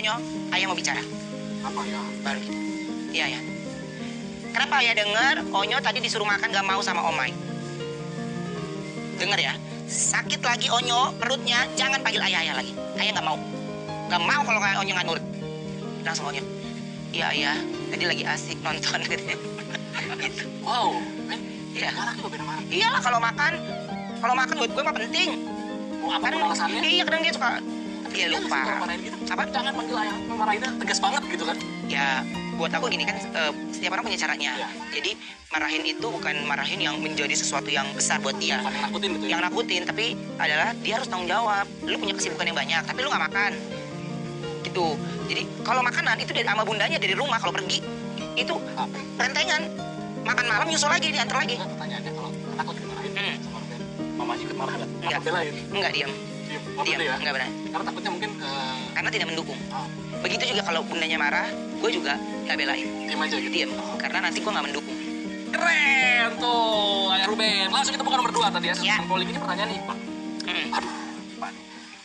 Onyo, ayah mau bicara. Apa ya? Baru gitu. Iya ya. Kenapa ayah dengar Onyo tadi disuruh makan gak mau sama Omai? Dengar ya. Sakit lagi Onyo perutnya, jangan panggil ayah lagi. Ayah gak mau. Gak mau kalau Onyo gak nurut. Langsung Onyo. Iya ayah, tadi lagi asik nonton gitu. Gitu. Wow, Iya. marah juga bener marah. Iyalah kalau makan buat gue mah penting. Oh, apa Kadang alasannya? iya kadang dia suka. Iya Iya, lupa. kalau marahin gitu. Apa? Jangan panggil ayah, marahinnya tegas banget gitu kan. Ya buat aku gini kan setiap orang punya caranya. Iya. Jadi marahin itu bukan marahin yang menjadi sesuatu yang besar buat dia. Bukan yang nakutin gitu ya. Yang nakutin tapi adalah dia harus tanggung jawab. Lu punya kesibukan yang banyak tapi lu nggak makan. Gitu. Jadi kalau makanan itu dari sama bundanya dari rumah kalau pergi itu rentengan. Makan malam nyusul lagi diantar lagi. Enggak, pertanyaannya kalau takut dimarahin sama Ruben, mamanya ikut marah nggak? Enggak. Apa belain? Enggak diam. Diam. Oh, Diam. bener ya? Enggak benar. Karena takutnya mungkin Karena tidak mendukung. oh, Begitu juga kalau bundanya marah, gue juga nggak belain. diam aja gitu. Diam. Karena nanti gue nggak mendukung. Keren tuh, ayah Ruben. Langsung kita buka nomor 2 tadi ya. Ya. Polling ini pertanyaan nih, Pak. Hmm. Aduh, Pak.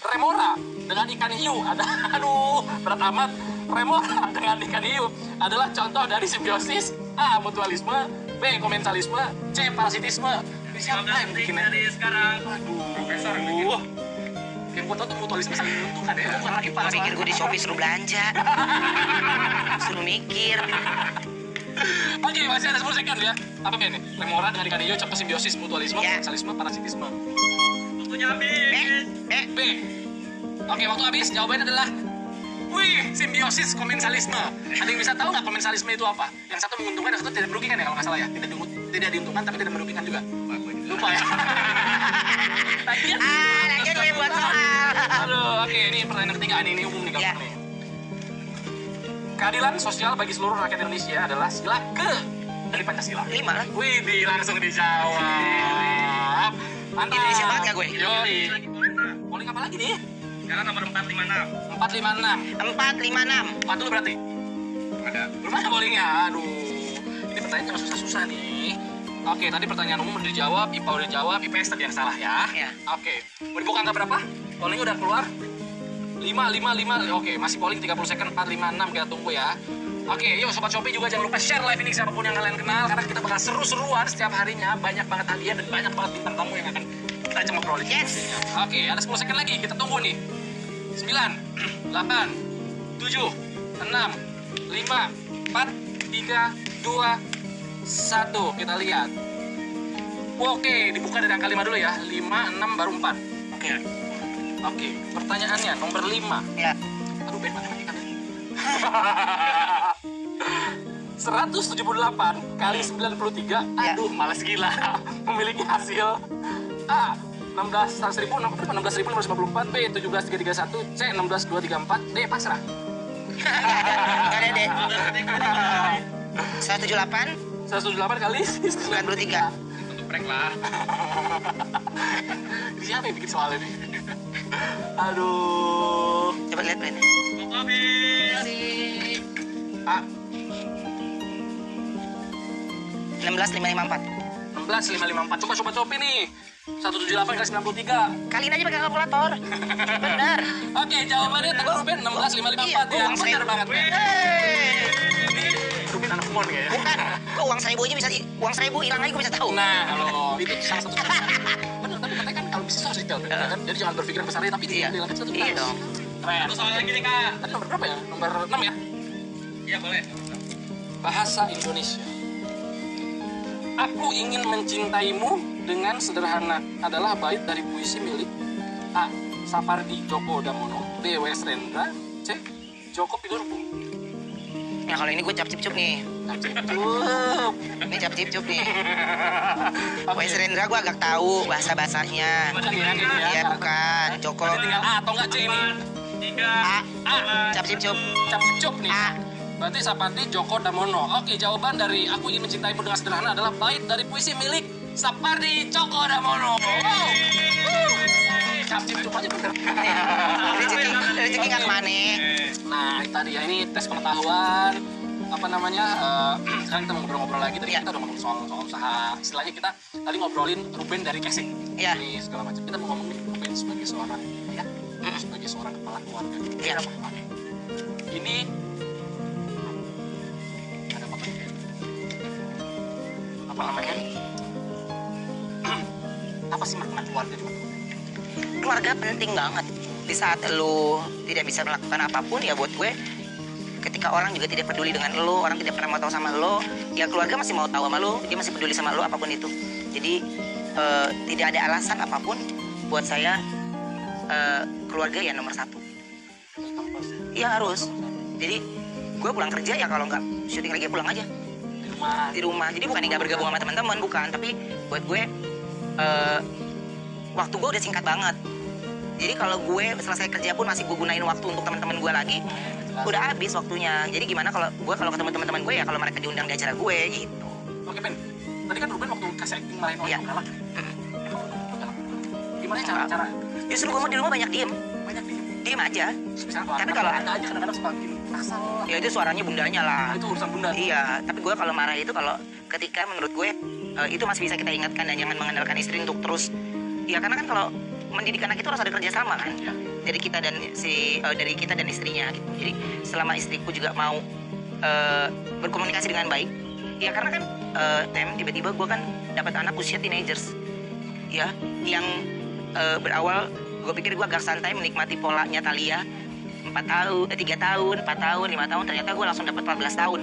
Remora dengan ikan hiu ada, aduh, berat amat. Remora dengan ikan hiu adalah contoh dari simbiosis A. Mutualisme, B. Komensalisme, C. Parasitisme. Siapa yang bikinnya? Dari sekarang. Aduh, Profesor yang bikin. Yang gue tau tuh mutualisme saling menguntungkan ya. Bukan lagi Gue pikir gue di Shopee suruh belanja. Suruh mikir. Oke, masih ada 10 second ya. Apa ini? Remora dengan ikan hiu contoh simbiosis, mutualisme, Ya. komensalisme, parasitisme. Waktunya habis. B. Oke, waktu habis. Jawabannya adalah wih, simbiosis komensalisme. Ada yang bisa tahu nggak komensalisme itu apa? Yang satu menguntungkan, yang satu tidak merugikan ya kalau nggak salah ya. Tidak diuntungkan tapi tidak merugikan juga. Lupa ya. Lagian. Lagi gue buat soal. Aduh, oke, ini pertanyaan ketiga ini umum nih Ya. gampang nih. Keadilan sosial bagi seluruh rakyat Indonesia adalah sila ke dari Pancasila. 5 lah. Wih, langsung dijawab. Mantap. Indonesia banget nggak gue? Yoi. Lagi polling, Nak. Polling apa lagi nih? Sekarang nomor 456. 456. 456. 4 dulu berarti? Ada. Belum ada pollingnya. Aduh. Ini pertanyaannya susah-susah nih. Oke, tadi pertanyaan umum udah dijawab, IPA udah dijawab, IPS tadi yang salah ya. Ya. Oke. Mau dibuka angka berapa? Pollingnya udah keluar. 5. Oke, masih polling 30 second, 456 kita tunggu ya. Oke, yuk Sobat Shopee juga jangan lupa share live ini ke siapapun yang kalian kenal karena kita bakal seru-seruan setiap harinya, banyak banget hadiah dan banyak banget bintang tamu yang akan kita ajak ngobrolin. Yes. Oke, ada 10 second lagi, kita tunggu nih. 9, 8, 7, 6, 5, 4, 3, 2, 1. Kita lihat. Oke, dibuka dari angka 5 dulu ya. 5, 6, baru 4. Oke. Oke, pertanyaannya nomor 5. Ya. Aduh, Ben, matematika tadi. 178 kali 93, aduh, malas gila. Memiliki hasil A. 16.554, B. 17.331, C. 16.234, D. Pasrah. Nggak ada deh. 178 178 kali 93. Untuk prank lah. Ini siapa yang bikin soal ini? Aduh. Coba lihat plannya. Waktu habis. A. 16554. 16.554. Coba Sobat Shopee nih. 178 kali 93. Kaliin aja pakai kalkulator. Benar. Oke, jawabannya tebak Ruben 16.554 Iya, ya. uang Benar saya. banget. Ben. Ruben anak mon ya. Bukan. Kok uang 1.000 aja bisa uang 1.000 hilang lagi gue bisa tahu. Nah, kalau itu salah satu. Benar, tapi katanya kan kalau bisnis harus detail, Ben, kan? Jadi jangan berpikir besar aja, tapi Iya. detail kecil tuh. Iya dong. Keren. Satu soal lagi nih, Kak. Tadi nomor berapa ya? Nomor 6 ya? Iya, boleh. Bahasa Indonesia. Aku ingin mencintaimu dengan sederhana adalah bait dari puisi milik A. Sapardi Djoko Damono, B. W. Rendra, C. Joko Pinurbo. Nah kalau ini gue cap-cip-cup nih. Cukup. Ini cap-cip-cup nih. Wes Rendra gue agak tahu bahasa-bahasanya. Bukan ya, ini ya. Iya bukan. Joko. Berarti tinggal A atau enggak C ini? 3. A. Cap-cip-cup. Cap-cup nih. A. Berarti Sapardi Djoko Damono. Oke, jawaban dari Aku Ingin Mencintaimu dengan Sederhana adalah bait dari puisi milik Sapardi Djoko Damono. Wow. Cap-cup aja bener. Rezeki nggak kemana. Nah, itu tadi ya, ini tes pengetahuan apa namanya, sekarang kita mau ngobrol-ngobrol lagi. Tadi kita udah ngomong soal usaha, istilahnya kita tadi ngobrolin Ruben dari casing, Iya. ini segala macam. Kita mau ngomongin Ruben sebagai seorang ya, sebagai seorang kepala keluarga. Iya. Oke. Ini ada apa nih? Apa namanya nih? Apa sih makna keluarga juga? Keluarga penting banget. Di saat lu tidak bisa melakukan apapun, ya buat gue, ketika orang juga tidak peduli dengan lo, orang tidak pernah mau tahu sama lo, ya keluarga masih mau tahu sama lo, dia masih peduli sama lo apapun itu. Jadi tidak ada alasan apapun buat saya, keluarga ya nomor satu. Iya harus. Jadi gue pulang kerja ya kalau nggak syuting lagi ya pulang aja di rumah. Jadi bukan nggak bergabung sama teman-teman, bukan. Tapi buat gue waktu gue udah singkat banget. Jadi kalau gue selesai kerja pun masih gue gunain waktu untuk teman-teman gue lagi, udah habis waktunya. Jadi gimana kalau ketemu teman-teman gue ya kalau mereka diundang di acara gue gitu. Oke Ben, tadi kan Ruben waktu kasih acting marahin orang Iya. galak. Gimana cara? Justru gue mau di rumah banyak diem aja. Tapi kalau ada aja kadang-kadang suka bikin asal. Ya itu suaranya bundanya lah. Itu urusan bunda. Iya, tapi gue kalau marah itu kalau ketika menurut gue itu masih bisa kita ingatkan dan jangan mengandalkan istri untuk terus. Ya karena kan kalau mendidik anak itu harus ada kerjasama kan. Iya. Dari kita dan istrinya gitu. Jadi selama istriku juga mau berkomunikasi dengan baik, ya karena kan tiba-tiba gue kan dapat anak usia teenagers, ya yang berawal gue pikir gue agak santai menikmati polanya Thalia 3 tahun, 4 tahun, 5 tahun, ternyata gue langsung dapat 14 tahun.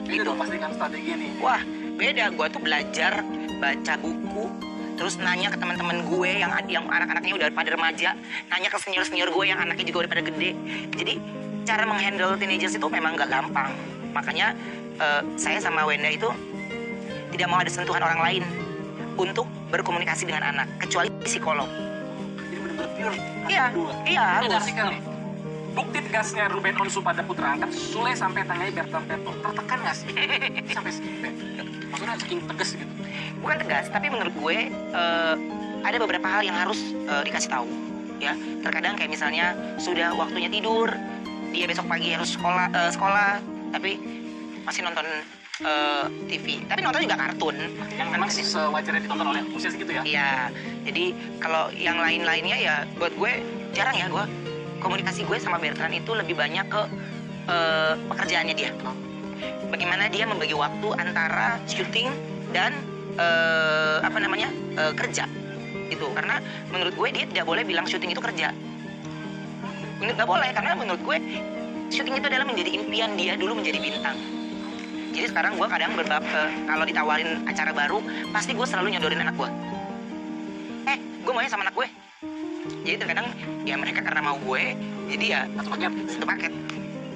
Itu dong pasti kan strategi nih. Wah beda, gue tuh belajar baca buku, terus nanya ke teman-teman gue yang anak-anaknya udah pada remaja, nanya ke senior-senior gue yang anaknya juga udah pada gede. Jadi cara menghandle teenagers itu memang gak gampang. Makanya saya sama Wenda itu tidak mau ada sentuhan orang lain untuk berkomunikasi dengan anak, kecuali psikolog. Jadi bener-bener pure. Iya, Ini ada harus. artikel nih. Bukti tegasnya Ruben Onsu pada putra angkat Sule sampai tanyai Bertrand Peto. Tertekan gak sih? Sampai segitu. Maksudnya saking tegas gitu. Bukan tegas, tapi menurut gue ada beberapa hal yang harus dikasih tahu. Ya, terkadang kayak misalnya sudah waktunya tidur, dia besok pagi harus sekolah, tapi masih nonton TV. Tapi nonton juga kartun. Yang memang sewajarnya ditonton oleh usia segitu ya. Iya, jadi kalau yang lain-lainnya ya buat gue jarang ya gue komunikasi gue sama Bertrand itu lebih banyak ke pekerjaannya dia. Bagaimana dia membagi waktu antara syuting dan kerja gitu. Karena menurut gue dia tidak boleh bilang syuting itu kerja. Nggak boleh, karena menurut gue syuting itu adalah menjadi impian dia dulu menjadi bintang. Jadi sekarang gue kadang kalau ditawarin acara baru, pasti gue selalu nyodorin anak gue. Gue maunya sama anak gue. Jadi terkadang ya mereka karena mau gue, jadi ya satu paket.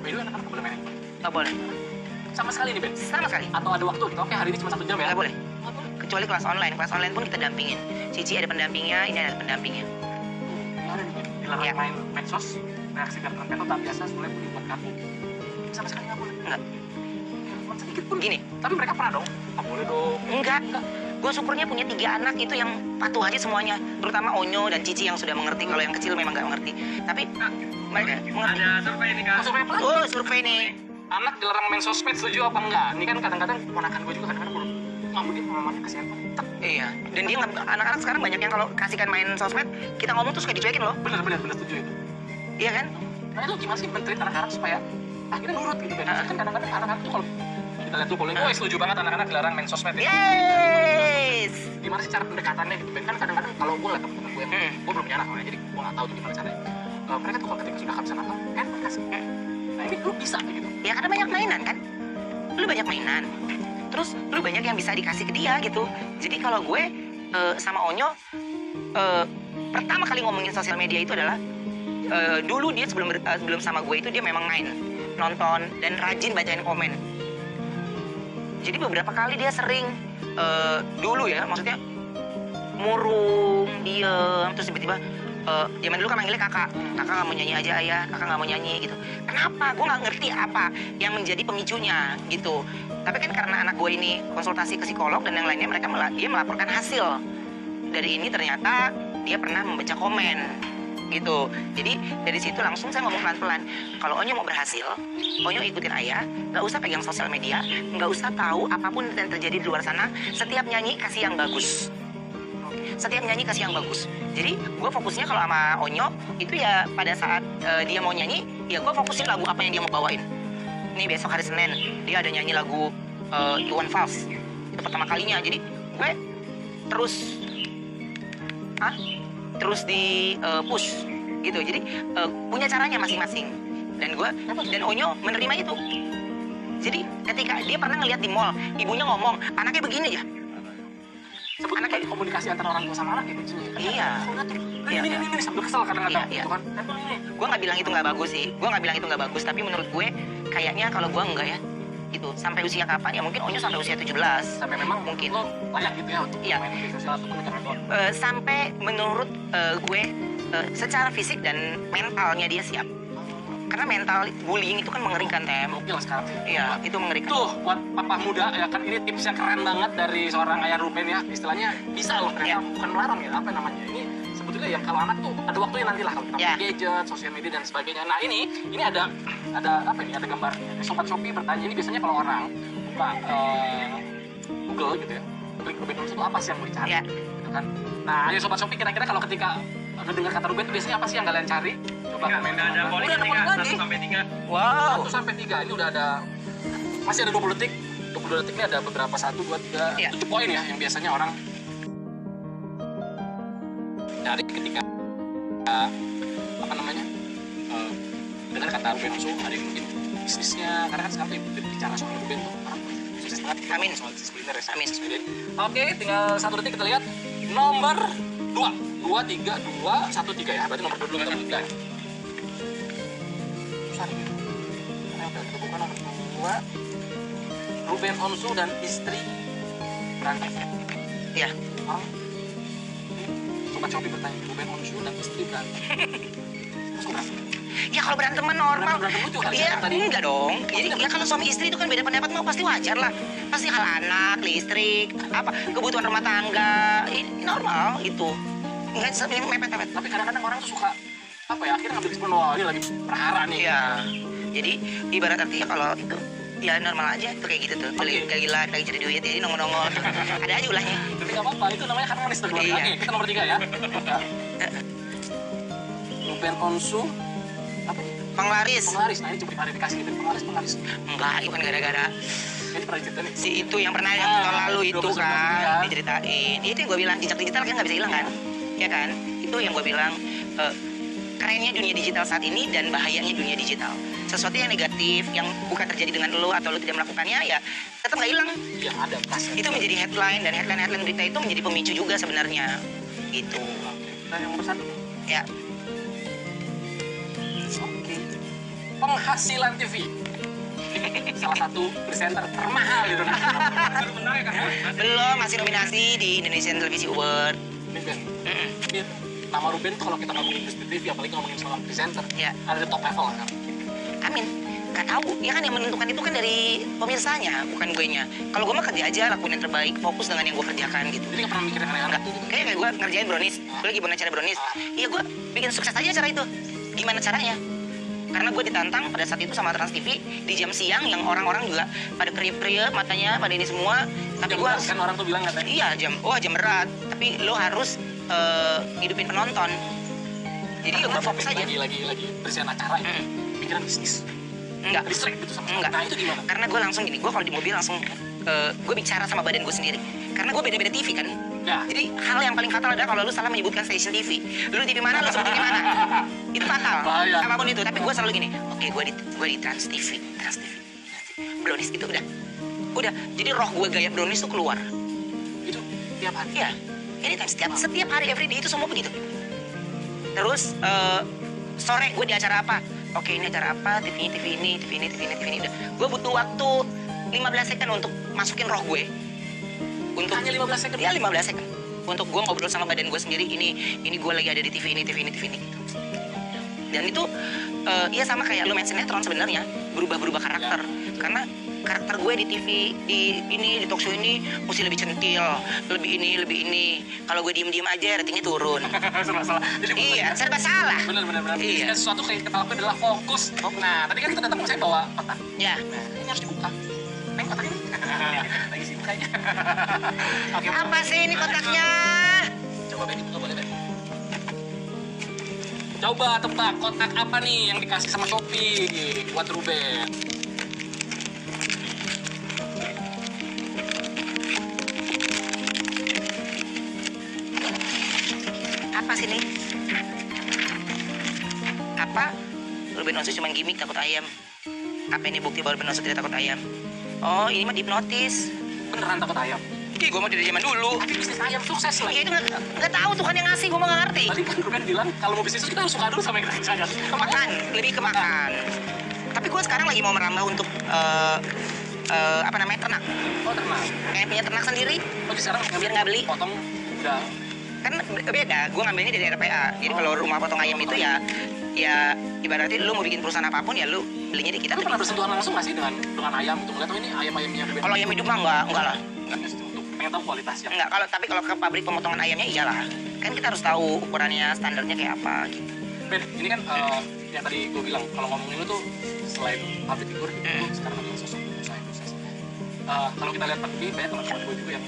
By the way, anak-anak boleh main? Nggak boleh. Sama sekali nih Ben? Sama sekali. Atau ada waktu gitu? Oke, hari ini cuma 1 jam ya? Nggak boleh. Kecuali kelas online. Kelas online pun kita dampingin. Cici ada pendampingnya, ini ada pendampingnya. Gimana nih Ben? Dilarang Ya. main medsos, reaksi Bertrand Peto tak biasa, Sule pun dibuat kaku. Sama sekali nggak boleh? Enggak. Cuma sedikit pun. Gini. Tapi mereka pernah dong? Tak boleh dong. Enggak. Gue syukurnya punya 3 anak itu yang patuh aja semuanya. Terutama Onyo dan Cici yang sudah mengerti. Kalau yang kecil memang nggak mengerti. Tapi mereka mengerti. Ada survei nih kak. Survei apa? Oh, survei nih. Anak dilarang main sosmed, setuju apa enggak? Ini kan kadang-kadang ponakan gue juga kadang-kadang belum mampu dia mamanya kasih handphone. Tek. Iya. Dan dia anak-anak sekarang banyak yang kalau kasihkan main sosmed, kita ngomong tuh suka dicuekin loh. Bener setuju itu. Iya kan? Nah itu gimana sih menteri anak-anak supaya akhirnya nurut gitu kan? Kan kadang-kadang anak-anak tuh kalau kita lihat tuh polling, oh setuju banget anak-anak dilarang main sosmed ya. Yes. Gimana sih cara pendekatannya gitu Ben? Kan kadang-kadang kalau gue liat temen-temen gue, gue belum punya anak makanya jadi gue nggak tahu tuh gimana caranya. Mereka tuh kalau ketika sudah kehabisan apa, kan kasih. Nah ini lu bisa gitu. Ya karena banyak mainan kan. Lu banyak mainan. Terus lu banyak yang bisa dikasih ke dia gitu. Jadi kalau gue sama Onyo pertama kali ngomongin sosial media itu adalah dulu dia sebelum sama gue itu dia memang main, nonton dan rajin bacain komen. Jadi beberapa kali dia sering dulu ya, maksudnya murung, diem, terus tiba-tiba zaman dulu kan manggilnya kakak nggak mau nyanyi aja ayah, kakak nggak mau nyanyi gitu. Kenapa? Gue nggak ngerti apa yang menjadi pemicunya gitu. Tapi kan karena anak gue ini konsultasi ke psikolog dan yang lainnya, dia melaporkan hasil dari ini, ternyata dia pernah membaca komen gitu. Jadi dari situ langsung saya ngomong pelan-pelan, kalau Onyo mau berhasil, Onyo ikutin ayah, nggak usah pegang sosial media, nggak usah tahu apapun yang terjadi di luar sana. Setiap nyanyi kasih yang bagus. Setiap nyanyi kasih yang bagus. Jadi gue fokusnya kalau sama Onyo itu ya pada saat dia mau nyanyi, ya gue fokusin lagu apa yang dia mau bawain. Nih besok hari Senin dia ada nyanyi lagu Iwan Fals, itu pertama kalinya. Jadi gue terus di push gitu. Jadi punya caranya masing-masing. Dan Onyo menerima itu. Jadi ketika dia pernah ngeliat di mall, ibunya ngomong, anaknya begini aja. Anaknya komunikasi antara orang tua sama anak gitu. Iya. Ini sambil kesel kadang-kadang. Iya. Gitu kan. Gue nggak bilang itu nggak bagus sih. Gue nggak bilang itu nggak bagus. Tapi menurut gue kayaknya kalau gue enggak ya. Gitu. Sampai usia kapan ya? Mungkin Onyo sampai usia 17. Sampai memang mungkin. lo layak gitu ya untuk Iya. main media sosial ataupun internet. Sampai menurut gue secara fisik dan mentalnya dia siap. Karena mental bullying itu kan mengerikan, Tem. Oke lah sekarang. Iya, itu mengerikan. Tuh buat papa muda ya kan, ini tips yang keren banget dari seorang ayah Ruben ya. Istilahnya bisa loh ternyata, Iya. bukan melarang ya, apa namanya, ini sebetulnya yang kalau anak tuh ada waktunya nanti lah kalau kita Iya. main gadget, sosial media dan sebagainya. Nah ini ada apa ini, ada gambarnya. Sobat Shopee bertanya, ini biasanya kalau orang buka Google gitu ya, klik Ruben Onsu itu apa sih yang mau dicari? Iya. Gitu kan. Nah ayo Sobat Shopee, kira-kira kalau ketika mendengar kata Ruben itu biasanya apa sih yang kalian cari? Coba komen. Ada polling Udah ada polling lagi. 1 sampai 3. Wow. 1 sampai 3, ini udah ada, masih ada 20 detik. 20 detik ini ada beberapa 1, 2, 3, Iya. 7 poin ya yang biasanya orang dari ketika apa namanya dengar kata Ruben Onsu. Ada yang mungkin bisnisnya, karena kan sekarang bicara soal Ruben tuh orang sukses banget. Amin. Soal disipliner ya. Amin. Oke, tinggal 1 detik kita lihat nomor 2, 2, 3, 2, 1, 3 ya. Berarti nomor 2 dulu kita mulai. Susah nih. Kita buka nomor 2. Ruben Onsu dan istri berantem. Iya. Oh. Sobat Shopee bertanya, Ruben Onsu dan istri berantem. Masuk berantem? Ya kalau berantem mah normal. Berantem lucu kali Iya, ya tadi. enggak dong. Jadi ya kalau suami istri itu kan beda pendapat mah pasti wajar lah. Pasti hal anak, listrik, apa kebutuhan rumah tangga, ini normal gitu. Enggak mepet-mepet. Tapi kadang-kadang orang tuh suka apa ya, akhirnya ngambil kesimpulan, wah ini lagi perhara nih. Iya. Jadi ibarat artinya kalau itu ya normal aja tuh kayak gitu tuh. Oke. Kayak gila, lagi cari duit, jadi nongol-nongol. Ada aja ulahnya. Tapi nggak apa-apa, itu namanya harmonis tuh keluarga. Iya. Oke, kita nomor 3 ya. Ruben Onsu apa nih? Penglaris. Penglaris. Nah ini coba klarifikasi gitu. Penglaris. Enggak, itu kan gara-gara Ini pernah cerita nih. si itu yang pernah yang tahun lalu itu 29 kan ya. diceritain. Itu yang gue bilang, jejak digital kan nggak bisa hilang kan? Ya kan? Itu yang gue bilang kerennya dunia digital saat ini dan bahayanya dunia digital. Sesuatu yang negatif yang bukan terjadi dengan lo atau lo tidak melakukannya ya tetap nggak hilang. Yang ada pas. Itu menjadi headline dan headline berita itu menjadi pemicu juga sebenarnya. Gitu. Nah yang nomor 1. Ya. Oke. Penghasilan TV. Salah satu presenter termahal di Indonesia. Baru menang ya kan? Belum, masih nominasi di Indonesian Television Award. Ruben. Mm-mm. Ini nama Ruben tuh kalau kita ngomongin industri TV, apalagi ngomongin soal presenter, Ya. ada di top level kan. Amin. Gak tahu, ya kan yang menentukan itu kan dari pemirsanya, bukan gue nya. Kalau gue mah kerja aja, lakuin yang terbaik, fokus dengan yang gue kerjakan gitu. Jadi nggak pernah mikirin aneh-aneh Enggak, tuh. kayak gue ngerjain brownies, gue lagi gimana cara brownies. Iya gue bikin sukses aja cara itu. Gimana caranya? Karena gue ditantang pada saat itu sama Trans TV di jam siang yang orang-orang juga pada kriep-kriep matanya, pada ini semua. Tapi Jam gue, berat kan orang tuh bilang katanya. iya jam berat. Tapi lo harus hidupin penonton. Jadi ya gue fokus aja. Lagi bersihin acara itu. Mm. Pikiran bisnis. Enggak. Distract gitu sama. Enggak. Nah itu gimana? Karena gue langsung gini, gue kalau di mobil langsung gue bicara sama badan gue sendiri. Karena gue beda-beda TV kan. Ya. Jadi hal yang paling fatal adalah kalau lu salah menyebutkan stasiun TV. Lu TV mana, lu sebut TV mana. Itu fatal. Bahaya. Apapun itu. Tapi gue selalu gini, oke gue di Trans TV. Brownies itu udah. Jadi roh gue gaya brownies tuh keluar. Itu tiap hari. Iya. Ini kan setiap hari everyday itu semua begitu. Terus sore gue di acara apa? Oke ini acara apa? TV ini. Udah. Gue butuh waktu 15 second untuk masukin roh gue. Untuk Hanya 15 second? Ya 15 second. Untuk gue ngobrol sama badan gue sendiri. Ini gue lagi ada di TV ini gitu. Dan itu ya sama kayak lu main sinetron sebenarnya, berubah karakter. Karena karakter gue di TV, di talk show ini mesti lebih centil, lebih ini. Kalau gue diem aja ratingnya turun. Salah. Jadi Iya, serba salah. bener. Iya. Sesuatu kayak kita lakukan adalah fokus. Nah, tadi kan kita datang saya bawa kotak. Ya. Nah, ini harus dibuka. Neng kotak ini. Lagi sibuk kayaknya. Oke. Apa sih ini kotaknya? Coba Ben, buka boleh Ben. Coba tebak kotak apa nih yang dikasih sama Shopee buat Ruben? Apa sih nih? Apa? Ruben Onsu cuma gimmick takut ayam. Apa ini bukti bahwa Ruben Onsu tidak takut ayam? Oh, ini mah dihipnotis. Beneran takut ayam? Ih, gue mau dari zaman dulu. Tapi bisnis ayam sukses Ya lagi. itu nggak tahu Tuhan yang ngasih, gue mau nggak ngerti. Tadi kan Ruben bilang kalau mau bisnis kita harus suka dulu sama yang kita kerjakan. Makan, lebih ke makan. Tapi gue sekarang lagi mau merambah untuk apa namanya, ternak. Oh ternak. Kayak punya ternak sendiri. Oh di sekarang Biar nggak beli. potong udah. Kan beda, gue ngambilnya dari RPA. Jadi kalau rumah potong ayam itu ya ibaratnya lu mau bikin perusahaan apapun ya lu belinya di kita. Lu pernah bersentuhan langsung nggak sih dengan ayam gitu? Ngeliat oh ini ayam-ayamnya Ruben. Kalau ayam hidup mah enggak lah. Untuk pengen tahu kualitasnya. Enggak, tapi kalau ke pabrik pemotongan ayamnya iyalah. Kan kita harus tahu ukurannya, standarnya kayak apa gitu. Ben, ini kan yang tadi gue bilang kalau ngomongin lu tuh selain public figure, lu sekarang adalah sosok pengusaha yang sukses. Kalau kita lihat pandemi banyak teman-teman gue juga yang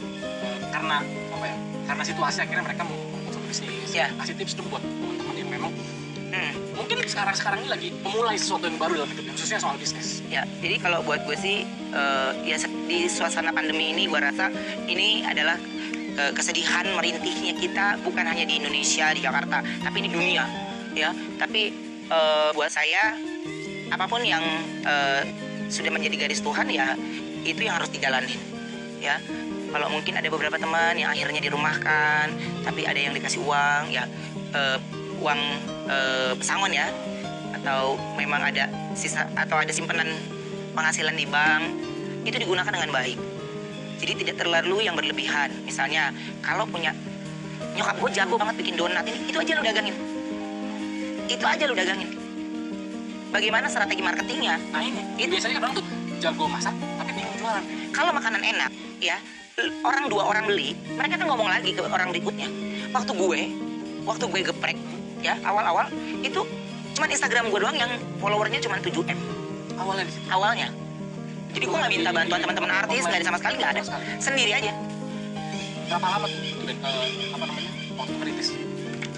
karena apa ya? Karena situasi akhirnya mereka mau membuat satu bisnis. Ya. Kasih tips dong buat teman-teman yang memang mungkin sekarang ini lagi memulai sesuatu yang baru dalam hidupnya, khususnya soal bisnis. Ya, jadi kalau buat gue sih ya di suasana pandemi ini gue rasa ini adalah kesedihan merintihnya kita bukan hanya di Indonesia, di Jakarta, tapi ini dunia ya. Tapi buat saya apapun yang sudah menjadi garis Tuhan ya itu yang harus dijalanin ya. Kalau mungkin ada beberapa teman yang akhirnya dirumahkan tapi ada yang dikasih uang ya, uang pesangon ya, atau memang ada sisa atau ada simpanan penghasilan di bank, itu digunakan dengan baik. Jadi tidak terlalu yang berlebihan. Misalnya kalau punya nyokap gue jago banget bikin donat, ini itu aja lu dagangin. Itu aja lu dagangin. Bagaimana strategi marketingnya? Nah ini, Itu. biasanya kan orang tuh jago masak tapi bingung jualan. Kalau makanan enak ya, dua orang beli, mereka kan ngomong lagi ke orang berikutnya. Waktu gue geprek ya, awal-awal itu cuman Instagram gue doang yang followernya cuma 7M Awalnya di situ. awalnya. Jadi gue nggak minta bantuan teman-teman artis, nggak ada sama sekali, nggak ada. Sendiri aja. Berapa lama tuh Ben, apa namanya waktu merintis?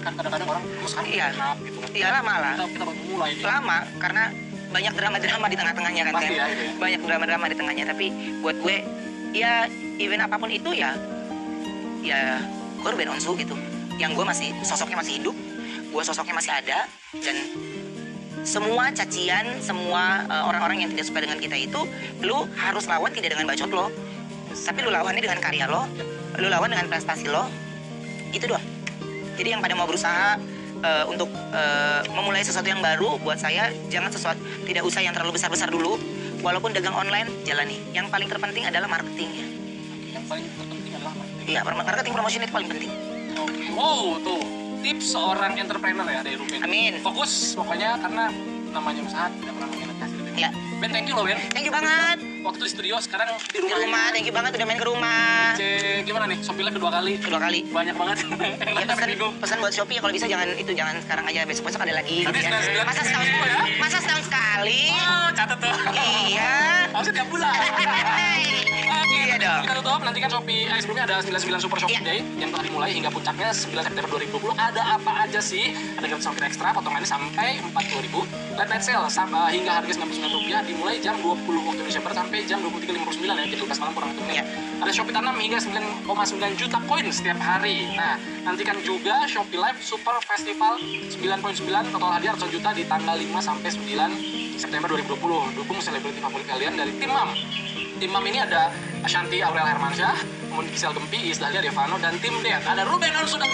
Kan kadang-kadang orang terus kan Iya. kenapa gitu. Iya lama lah. Kita baru mulai. Lama karena banyak drama-drama di tengah-tengahnya kan. Pasti Kan? ya, itu ya. Banyak drama-drama di tengahnya. Tapi buat gue ya event apapun itu ya gue Ruben Onsu gitu. Yang gue masih sosoknya masih hidup, gue sosoknya masih ada, dan semua cacian, semua orang-orang yang tidak suka dengan kita itu, lu harus lawan tidak dengan bacot lo, tapi lu lawannya dengan karya lo, lu lawan dengan prestasi lo, itu doang. Jadi yang pada mau berusaha untuk memulai sesuatu yang baru, buat saya jangan tidak usah yang terlalu besar-besar dulu. Walaupun dagang online, jalani. Yang paling terpenting adalah marketingnya. Yang paling terpenting adalah marketing. Iya, marketing promotion itu paling penting. Oke. Wow, tuh tips seorang entrepreneur ya dari Ruben. Amin. Fokus pokoknya karena namanya usaha tidak pernah mengkhianati hasil. Ya, Ben, thank you loh Ben. thank you banget. Waktu di studio sekarang di Di rumah, thank you banget udah main ke rumah. Cek gimana nih? Shopee Live kedua kali. Kedua kali. Banyak banget. Ya, pesan buat Shopee ya, kalau bisa jangan sekarang aja, besok ada lagi. Nanti gitu ya. 99 Masa setahun ya? Masa setahun sekali? Oh, catat tuh. Iya. Harusnya tiap bulan. Iya dong. Kita tutup, nanti kan Shopee, sebelumnya ada 99 Super Shopee Iya. Day yang telah dimulai hingga puncaknya 9 September 2020. Ada apa aja sih? Ada gratis ongkir ekstra, potongannya sampai 40.000. Late night sale hingga harga Rp99 dimulai jam 20 waktu Indonesia Barat sampai jam 23.59 ya, jadi 12 malam kurang lebih. Iya. Ada Shopee Tanam hingga 9,9 juta koin setiap hari. Nah, nantikan juga Shopee Live Super Festival 9.9 total hadiah ratusan juta di tanggal 5 sampai 9 September 2020. Dukung selebriti favorit kalian dari tim MAM. Tim MAM ini ada Ashanti Aurel Hermansyah, kemudian Gisel Gempi, Iis Dahlia Devano, dan tim Dean. Ada Ruben Onsu dan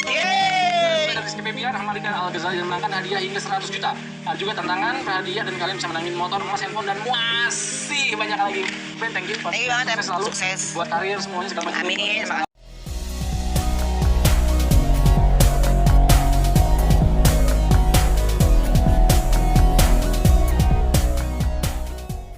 Yeay. ada Rizky Febian, Ahmad Rida Al-Ghazali yang menangkan hadiah hingga 100 juta. Ada juga tantangan hadiah dan kalian bisa menangin motor, emas, handphone, dan masih banyak lagi. Ben, thank you. Thank you banget, Sukses selalu. Sukses. Buat karir semuanya segala macam. Amin.